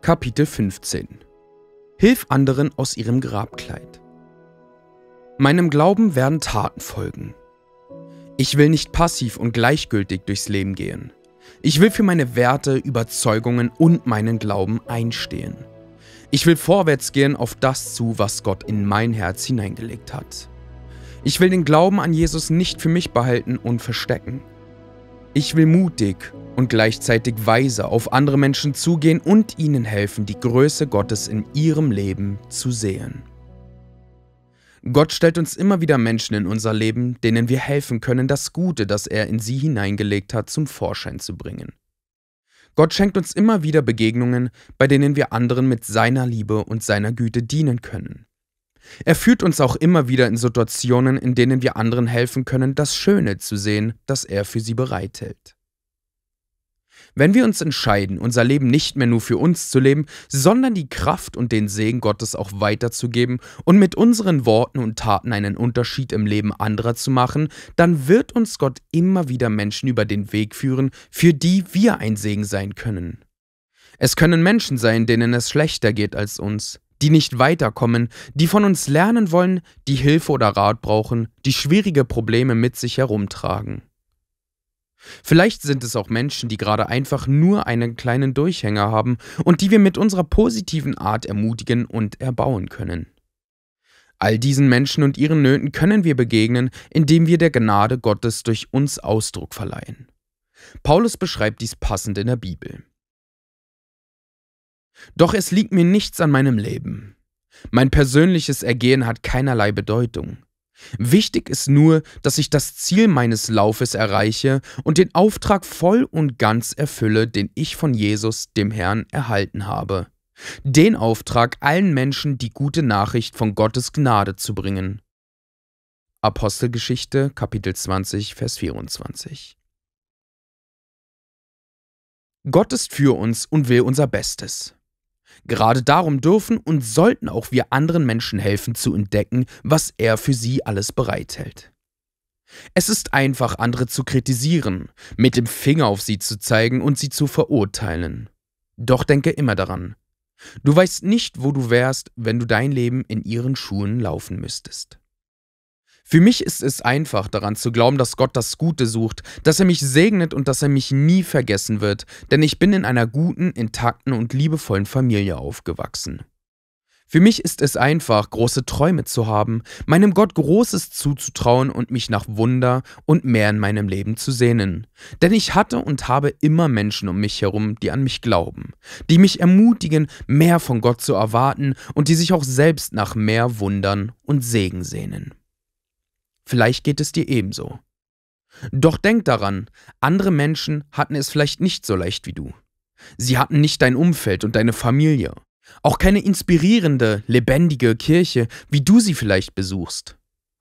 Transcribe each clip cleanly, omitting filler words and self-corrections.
Kapitel 15 Hilf anderen aus ihrem Grabkleid. Meinem Glauben werden Taten folgen. Ich will nicht passiv und gleichgültig durchs Leben gehen. Ich will für meine Werte, Überzeugungen und meinen Glauben einstehen. Ich will vorwärts gehen auf das zu, was Gott in mein Herz hineingelegt hat. Ich will den Glauben an Jesus nicht für mich behalten und verstecken. Ich will mutig und gleichzeitig weise auf andere Menschen zugehen und ihnen helfen, die Größe Gottes in ihrem Leben zu sehen. Gott stellt uns immer wieder Menschen in unser Leben, denen wir helfen können, das Gute, das er in sie hineingelegt hat, zum Vorschein zu bringen. Gott schenkt uns immer wieder Begegnungen, bei denen wir anderen mit seiner Liebe und seiner Güte dienen können. Er führt uns auch immer wieder in Situationen, in denen wir anderen helfen können, das Schöne zu sehen, das er für sie bereithält. Wenn wir uns entscheiden, unser Leben nicht mehr nur für uns zu leben, sondern die Kraft und den Segen Gottes auch weiterzugeben und mit unseren Worten und Taten einen Unterschied im Leben anderer zu machen, dann wird uns Gott immer wieder Menschen über den Weg führen, für die wir ein Segen sein können. Es können Menschen sein, denen es schlechter geht als uns, die nicht weiterkommen, die von uns lernen wollen, die Hilfe oder Rat brauchen, die schwierige Probleme mit sich herumtragen. Vielleicht sind es auch Menschen, die gerade einfach nur einen kleinen Durchhänger haben und die wir mit unserer positiven Art ermutigen und erbauen können. All diesen Menschen und ihren Nöten können wir begegnen, indem wir der Gnade Gottes durch uns Ausdruck verleihen. Paulus beschreibt dies passend in der Bibel. Doch es liegt mir nichts an meinem Leben. Mein persönliches Ergehen hat keinerlei Bedeutung. Wichtig ist nur, dass ich das Ziel meines Laufes erreiche und den Auftrag voll und ganz erfülle, den ich von Jesus, dem Herrn, erhalten habe. Den Auftrag, allen Menschen die gute Nachricht von Gottes Gnade zu bringen. Apostelgeschichte, Kapitel 20, Vers 24. Gott ist für uns und will unser Bestes. Gerade darum dürfen und sollten auch wir anderen Menschen helfen zu entdecken, was er für sie alles bereithält. Es ist einfach, andere zu kritisieren, mit dem Finger auf sie zu zeigen und sie zu verurteilen. Doch denke immer daran, du weißt nicht, wo du wärst, wenn du dein Leben in ihren Schuhen laufen müsstest. Für mich ist es einfach, daran zu glauben, dass Gott das Gute sucht, dass er mich segnet und dass er mich nie vergessen wird, denn ich bin in einer guten, intakten und liebevollen Familie aufgewachsen. Für mich ist es einfach, große Träume zu haben, meinem Gott Großes zuzutrauen und mich nach Wunder und mehr in meinem Leben zu sehnen. Denn ich hatte und habe immer Menschen um mich herum, die an mich glauben, die mich ermutigen, mehr von Gott zu erwarten und die sich auch selbst nach mehr Wundern und Segen sehnen. Vielleicht geht es dir ebenso. Doch denk daran, andere Menschen hatten es vielleicht nicht so leicht wie du. Sie hatten nicht dein Umfeld und deine Familie. Auch keine inspirierende, lebendige Kirche, wie du sie vielleicht besuchst.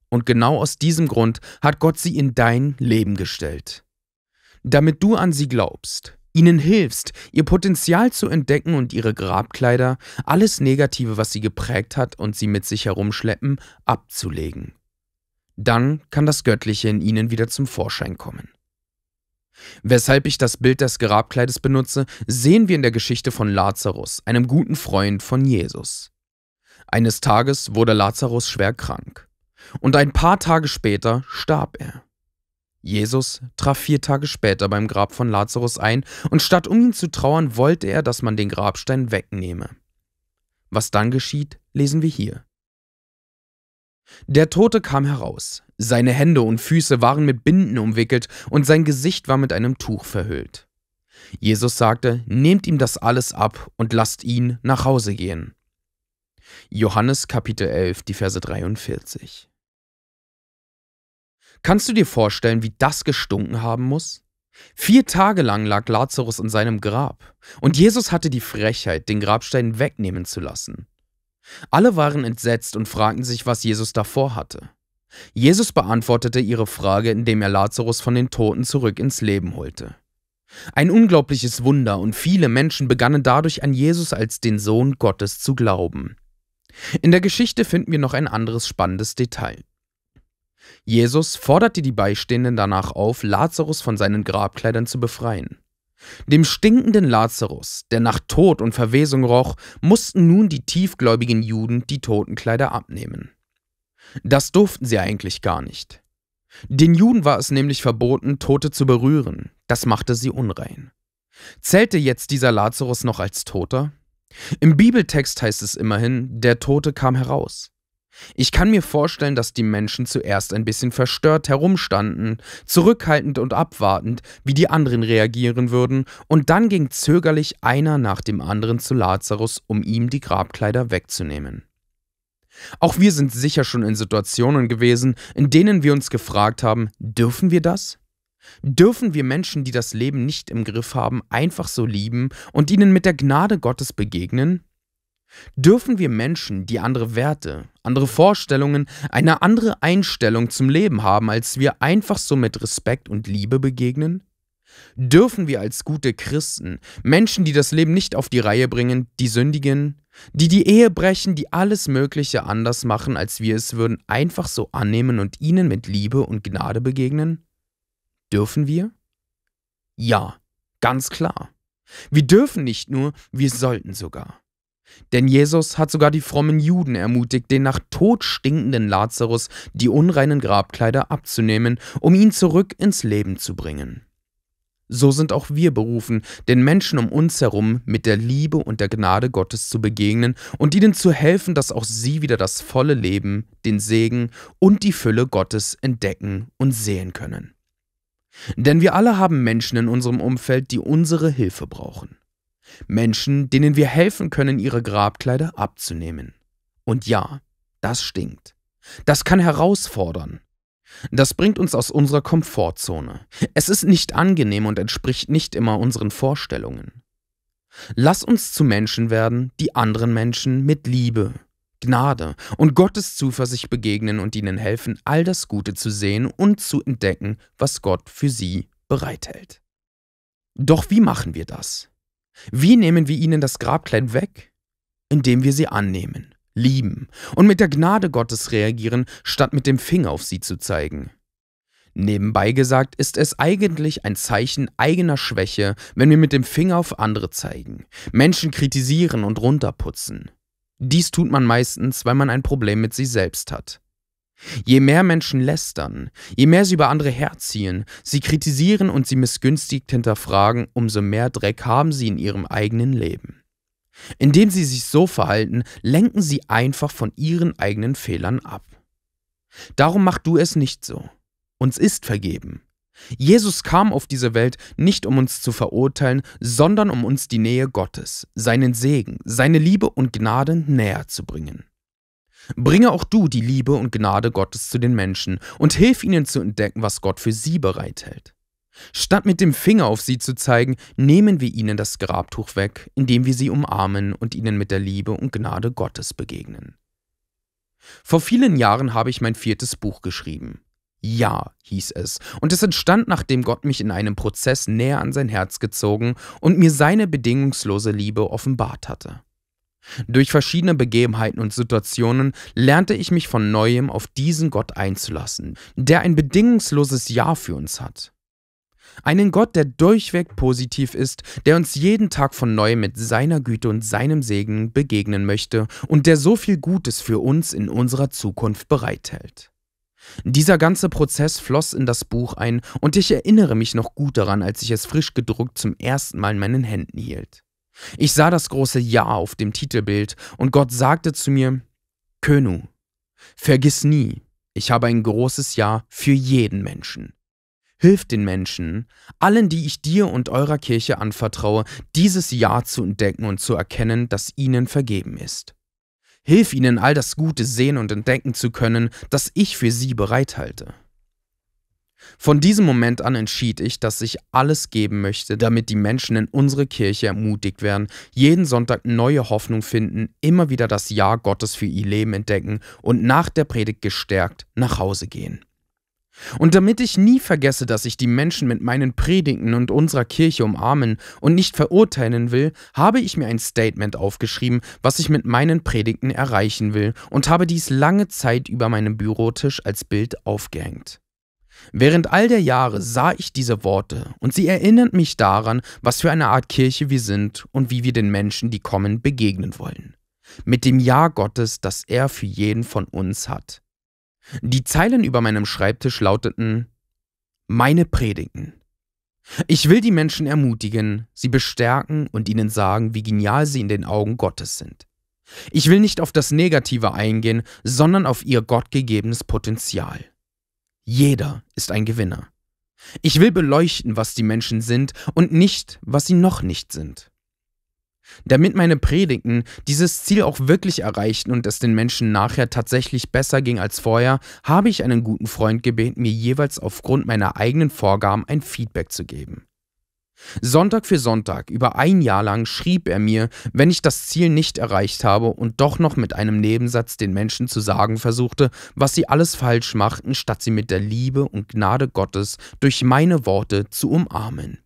Und genau aus diesem Grund hat Gott sie in dein Leben gestellt. Damit du an sie glaubst, ihnen hilfst, ihr Potenzial zu entdecken und ihre Grabkleider, alles Negative, was sie geprägt hat und sie mit sich herumschleppen, abzulegen. Dann kann das Göttliche in ihnen wieder zum Vorschein kommen. Weshalb ich das Bild des Grabkleides benutze, sehen wir in der Geschichte von Lazarus, einem guten Freund von Jesus. Eines Tages wurde Lazarus schwer krank und ein paar Tage später starb er. Jesus traf 4 Tage später beim Grab von Lazarus ein und statt um ihn zu trauern, wollte er, dass man den Grabstein wegnehme. Was dann geschieht, lesen wir hier. Der Tote kam heraus, seine Hände und Füße waren mit Binden umwickelt und sein Gesicht war mit einem Tuch verhüllt. Jesus sagte, nehmt ihm das alles ab und lasst ihn nach Hause gehen. Johannes Kapitel 11, die Verse 43. Kannst du dir vorstellen, wie das gestunken haben muss? 4 Tage lang lag Lazarus in seinem Grab und Jesus hatte die Frechheit, den Grabstein wegnehmen zu lassen. Alle waren entsetzt und fragten sich, was Jesus davor hatte. Jesus beantwortete ihre Frage, indem er Lazarus von den Toten zurück ins Leben holte. Ein unglaubliches Wunder und viele Menschen begannen dadurch an Jesus als den Sohn Gottes zu glauben. In der Geschichte finden wir noch ein anderes spannendes Detail. Jesus forderte die Beistehenden danach auf, Lazarus von seinen Grabkleidern zu befreien. Dem stinkenden Lazarus, der nach Tod und Verwesung roch, mussten nun die tiefgläubigen Juden die Totenkleider abnehmen. Das durften sie eigentlich gar nicht. Den Juden war es nämlich verboten, Tote zu berühren. Das machte sie unrein. Zählte jetzt dieser Lazarus noch als Toter? Im Bibeltext heißt es immerhin, der Tote kam heraus. Ich kann mir vorstellen, dass die Menschen zuerst ein bisschen verstört herumstanden, zurückhaltend und abwartend, wie die anderen reagieren würden, und dann ging zögerlich einer nach dem anderen zu Lazarus, um ihm die Grabkleider wegzunehmen. Auch wir sind sicher schon in Situationen gewesen, in denen wir uns gefragt haben, dürfen wir das? Dürfen wir Menschen, die das Leben nicht im Griff haben, einfach so lieben und ihnen mit der Gnade Gottes begegnen? Dürfen wir Menschen, die andere Werte, andere Vorstellungen, eine andere Einstellung zum Leben haben, als wir, einfach so mit Respekt und Liebe begegnen? Dürfen wir als gute Christen, Menschen, die das Leben nicht auf die Reihe bringen, die sündigen, die die Ehe brechen, die alles Mögliche anders machen, als wir es würden, einfach so annehmen und ihnen mit Liebe und Gnade begegnen? Dürfen wir? Ja, ganz klar. Wir dürfen nicht nur, wir sollten sogar. Denn Jesus hat sogar die frommen Juden ermutigt, den nach Tod stinkenden Lazarus die unreinen Grabkleider abzunehmen, um ihn zurück ins Leben zu bringen. So sind auch wir berufen, den Menschen um uns herum mit der Liebe und der Gnade Gottes zu begegnen und ihnen zu helfen, dass auch sie wieder das volle Leben, den Segen und die Fülle Gottes entdecken und sehen können. Denn wir alle haben Menschen in unserem Umfeld, die unsere Hilfe brauchen. Menschen, denen wir helfen können, ihre Grabkleider abzunehmen. Und ja, das stinkt. Das kann herausfordern. Das bringt uns aus unserer Komfortzone. Es ist nicht angenehm und entspricht nicht immer unseren Vorstellungen. Lass uns zu Menschen werden, die anderen Menschen mit Liebe, Gnade und Gottes Zuversicht begegnen und ihnen helfen, all das Gute zu sehen und zu entdecken, was Gott für sie bereithält. Doch wie machen wir das? Wie nehmen wir ihnen das Grabkleid weg? Indem wir sie annehmen, lieben und mit der Gnade Gottes reagieren, statt mit dem Finger auf sie zu zeigen. Nebenbei gesagt ist es eigentlich ein Zeichen eigener Schwäche, wenn wir mit dem Finger auf andere zeigen, Menschen kritisieren und runterputzen. Dies tut man meistens, weil man ein Problem mit sich selbst hat. Je mehr Menschen lästern, je mehr sie über andere herziehen, sie kritisieren und sie missgünstigt hinterfragen, umso mehr Dreck haben sie in ihrem eigenen Leben. Indem sie sich so verhalten, lenken sie einfach von ihren eigenen Fehlern ab. Darum mach du es nicht so. Uns ist vergeben. Jesus kam auf diese Welt nicht, um uns zu verurteilen, sondern um uns die Nähe Gottes, seinen Segen, seine Liebe und Gnade näher zu bringen. Bringe auch du die Liebe und Gnade Gottes zu den Menschen und hilf ihnen zu entdecken, was Gott für sie bereithält. Statt mit dem Finger auf sie zu zeigen, nehmen wir ihnen das Grabtuch weg, indem wir sie umarmen und ihnen mit der Liebe und Gnade Gottes begegnen. Vor vielen Jahren habe ich mein 4. Buch geschrieben. Ja, hieß es, und es entstand, nachdem Gott mich in einem Prozess näher an sein Herz gezogen und mir seine bedingungslose Liebe offenbart hatte. Durch verschiedene Begebenheiten und Situationen lernte ich mich von Neuem auf diesen Gott einzulassen, der ein bedingungsloses Ja für uns hat. Einen Gott, der durchweg positiv ist, der uns jeden Tag von Neuem mit seiner Güte und seinem Segen begegnen möchte und der so viel Gutes für uns in unserer Zukunft bereithält. Dieser ganze Prozess floss in das Buch ein und ich erinnere mich noch gut daran, als ich es frisch gedruckt zum ersten Mal in meinen Händen hielt. Ich sah das große Ja auf dem Titelbild und Gott sagte zu mir: Könu, vergiss nie, ich habe ein großes Ja für jeden Menschen. Hilf den Menschen, allen, die ich dir und eurer Kirche anvertraue, dieses Ja zu entdecken und zu erkennen, dass ihnen vergeben ist. Hilf ihnen, all das Gute sehen und entdecken zu können, das ich für sie bereithalte. Von diesem Moment an entschied ich, dass ich alles geben möchte, damit die Menschen in unsere Kirche ermutigt werden, jeden Sonntag neue Hoffnung finden, immer wieder das Ja Gottes für ihr Leben entdecken und nach der Predigt gestärkt nach Hause gehen. Und damit ich nie vergesse, dass ich die Menschen mit meinen Predigten und unserer Kirche umarmen und nicht verurteilen will, habe ich mir ein Statement aufgeschrieben, was ich mit meinen Predigten erreichen will, und habe dies lange Zeit über meinem Bürotisch als Bild aufgehängt. Während all der Jahre sah ich diese Worte und sie erinnern mich daran, was für eine Art Kirche wir sind und wie wir den Menschen, die kommen, begegnen wollen. Mit dem Ja Gottes, das er für jeden von uns hat. Die Zeilen über meinem Schreibtisch lauteten: Meine Predigten. Ich will die Menschen ermutigen, sie bestärken und ihnen sagen, wie genial sie in den Augen Gottes sind. Ich will nicht auf das Negative eingehen, sondern auf ihr gottgegebenes Potenzial. Jeder ist ein Gewinner. Ich will beleuchten, was die Menschen sind und nicht, was sie noch nicht sind. Damit meine Predigten dieses Ziel auch wirklich erreichten und es den Menschen nachher tatsächlich besser ging als vorher, habe ich einen guten Freund gebeten, mir jeweils aufgrund meiner eigenen Vorgaben ein Feedback zu geben. Sonntag für Sonntag, über ein Jahr lang, schrieb er mir, wenn ich das Ziel nicht erreicht habe und doch noch mit einem Nebensatz den Menschen zu sagen versuchte, was sie alles falsch machten, statt sie mit der Liebe und Gnade Gottes durch meine Worte zu umarmen.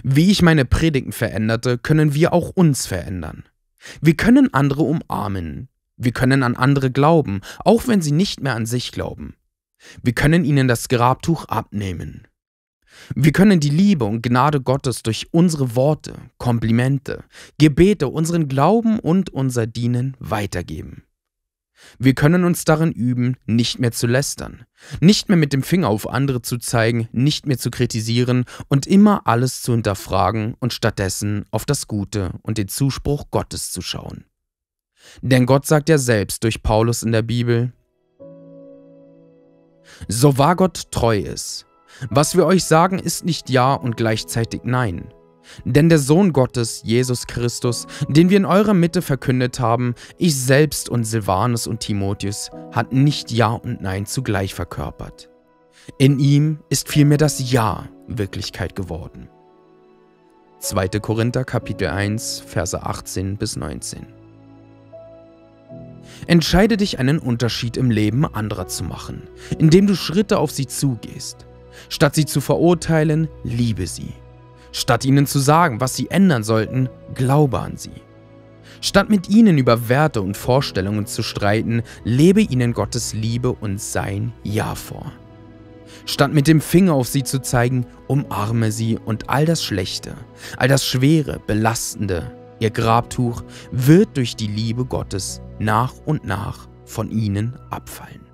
Wie ich meine Predigten veränderte, können wir auch uns verändern. Wir können andere umarmen. Wir können an andere glauben, auch wenn sie nicht mehr an sich glauben. Wir können ihnen das Grabtuch abnehmen. Wir können die Liebe und Gnade Gottes durch unsere Worte, Komplimente, Gebete, unseren Glauben und unser Dienen weitergeben. Wir können uns darin üben, nicht mehr zu lästern, nicht mehr mit dem Finger auf andere zu zeigen, nicht mehr zu kritisieren und immer alles zu hinterfragen und stattdessen auf das Gute und den Zuspruch Gottes zu schauen. Denn Gott sagt ja selbst durch Paulus in der Bibel: So wahr Gott treu ist. Was wir euch sagen, ist nicht Ja und gleichzeitig Nein. Denn der Sohn Gottes, Jesus Christus, den wir in eurer Mitte verkündet haben, ich selbst und Silvanus und Timotheus, hat nicht Ja und Nein zugleich verkörpert. In ihm ist vielmehr das Ja Wirklichkeit geworden. 2. Korinther Kapitel 1, Verse 18 bis 19. Entscheide dich, einen Unterschied im Leben anderer zu machen, indem du Schritte auf sie zugehst. Statt sie zu verurteilen, liebe sie. Statt ihnen zu sagen, was sie ändern sollten, glaube an sie. Statt mit ihnen über Werte und Vorstellungen zu streiten, lebe ihnen Gottes Liebe und sein Ja vor. Statt mit dem Finger auf sie zu zeigen, umarme sie und all das Schlechte, all das Schwere, Belastende, ihr Grabtuch, wird durch die Liebe Gottes nach und nach von ihnen abfallen.